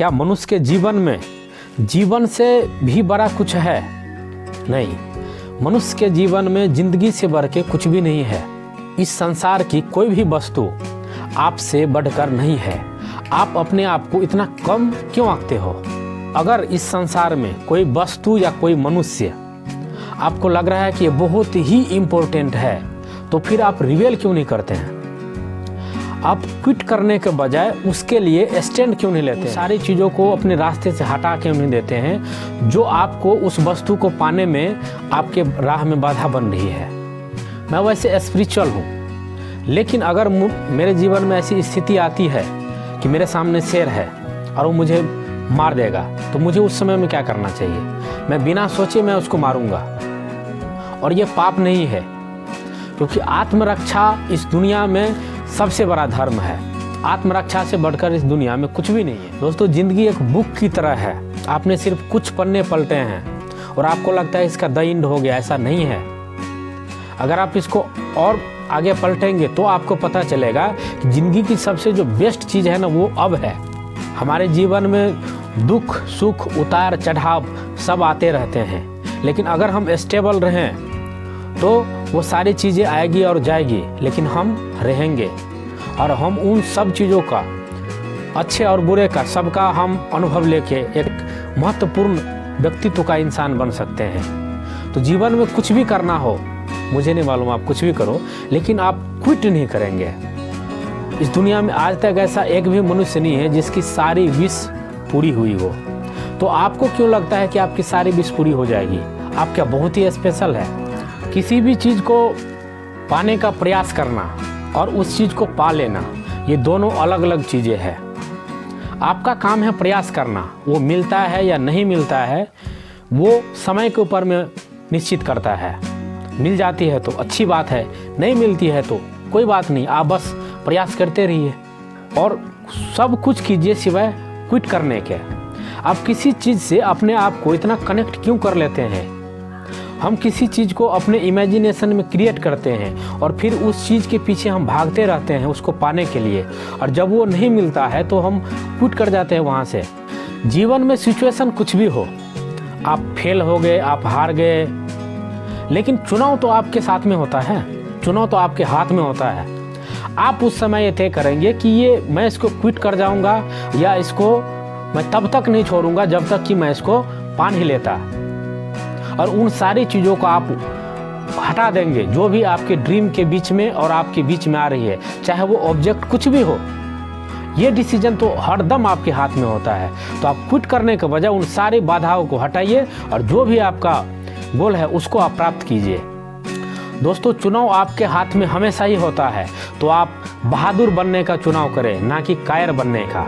क्या मनुष्य के जीवन में जीवन से भी बड़ा कुछ है? नहीं, मनुष्य के जीवन में जिंदगी से बढ़ के कुछ भी नहीं है। इस संसार की कोई भी वस्तु आपसे बढ़कर नहीं है। आप अपने आप को इतना कम क्यों आंकते हो? अगर इस संसार में कोई वस्तु या कोई मनुष्य आपको लग रहा है कि ये बहुत ही इम्पोर्टेंट है, तो फिर आप रिवेल क्यों नहीं करते हैं? आप क्विट करने के बजाय उसके लिए स्टैंड क्यों नहीं लेते हैं? सारी चीज़ों को अपने रास्ते से हटा क्यों नहीं देते हैं जो आपको उस वस्तु को पाने में आपके राह में बाधा बन रही है? मैं वैसे स्पिरिचुअल हूँ, लेकिन अगर मेरे जीवन में ऐसी स्थिति आती है कि मेरे सामने शेर है और वो मुझे मार देगा, तो मुझे उस समय में क्या करना चाहिए? मैं बिना सोचे मैं उसको मारूंगा, और ये पाप नहीं है, क्योंकि आत्मरक्षा इस दुनिया में सबसे बड़ा धर्म है। आत्मरक्षा से बढ़कर इस दुनिया में कुछ भी नहीं है। दोस्तों, ज़िंदगी एक बुक की तरह है। आपने सिर्फ कुछ पन्ने पलटे हैं और आपको लगता है इसका द एंड हो गया। ऐसा नहीं है। अगर आप इसको और आगे पलटेंगे तो आपको पता चलेगा कि ज़िंदगी की सबसे जो बेस्ट चीज़ है ना, वो अब है। हमारे जीवन में दुख सुख उतार चढ़ाव सब आते रहते हैं, लेकिन अगर हम स्टेबल रहें तो वो सारी चीज़ें आएगी और जाएगी, लेकिन हम रहेंगे और हम उन सब चीज़ों का, अच्छे और बुरे का, सबका हम अनुभव लेके एक महत्वपूर्ण व्यक्तित्व का इंसान बन सकते हैं। तो जीवन में कुछ भी करना हो, मुझे नहीं मालूम आप कुछ भी करो, लेकिन आप क्विट नहीं करेंगे। इस दुनिया में आज तक ऐसा एक भी मनुष्य नहीं है जिसकी सारी विश पूरी हुई हो। तो आपको क्यों लगता है कि आपकी सारी विश पूरी हो जाएगी? आप क्या बहुत ही स्पेशल है? किसी भी चीज़ को पाने का प्रयास करना और उस चीज़ को पा लेना, ये दोनों अलग अलग चीज़ें हैं। आपका काम है प्रयास करना। वो मिलता है या नहीं मिलता है, वो समय के ऊपर में निश्चित करता है। मिल जाती है तो अच्छी बात है, नहीं मिलती है तो कोई बात नहीं। आप बस प्रयास करते रहिए और सब कुछ कीजिए सिवाय क्विट करने के। आप किसी चीज़ से अपने आप को इतना कनेक्ट क्यों कर लेते हैं? हम किसी चीज़ को अपने इमेजिनेशन में क्रिएट करते हैं और फिर उस चीज़ के पीछे हम भागते रहते हैं उसको पाने के लिए, और जब वो नहीं मिलता है तो हम क्विट कर जाते हैं वहाँ से। जीवन में सिचुएशन कुछ भी हो, आप फेल हो गए, आप हार गए, लेकिन चुनाव तो आपके साथ में होता है, चुनाव तो आपके हाथ में होता है। आप उस समय ये तय करेंगे कि ये मैं इसको क्विट कर जाऊँगा या इसको मैं तब तक नहीं छोड़ूंगा जब तक कि मैं इसको पा नहीं लेता। और उन सारी चीज़ों को आप हटा देंगे जो भी आपके ड्रीम के बीच में और आपके बीच में आ रही है, चाहे वो ऑब्जेक्ट कुछ भी हो। ये डिसीजन तो हरदम आपके हाथ में होता है। तो आप क्विट करने के बजाय उन सारी बाधाओं को हटाइए और जो भी आपका गोल है उसको आप प्राप्त कीजिए। दोस्तों, चुनाव आपके हाथ में हमेशा ही होता है, तो आप बहादुर बनने का चुनाव करें, ना कि कायर बनने का।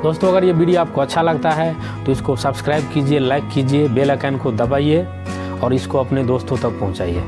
दोस्तों, अगर ये वीडियो आपको अच्छा लगता है तो इसको सब्सक्राइब कीजिए, लाइक कीजिए, बेल आइकन को दबाइए और इसको अपने दोस्तों तक पहुंचाइए।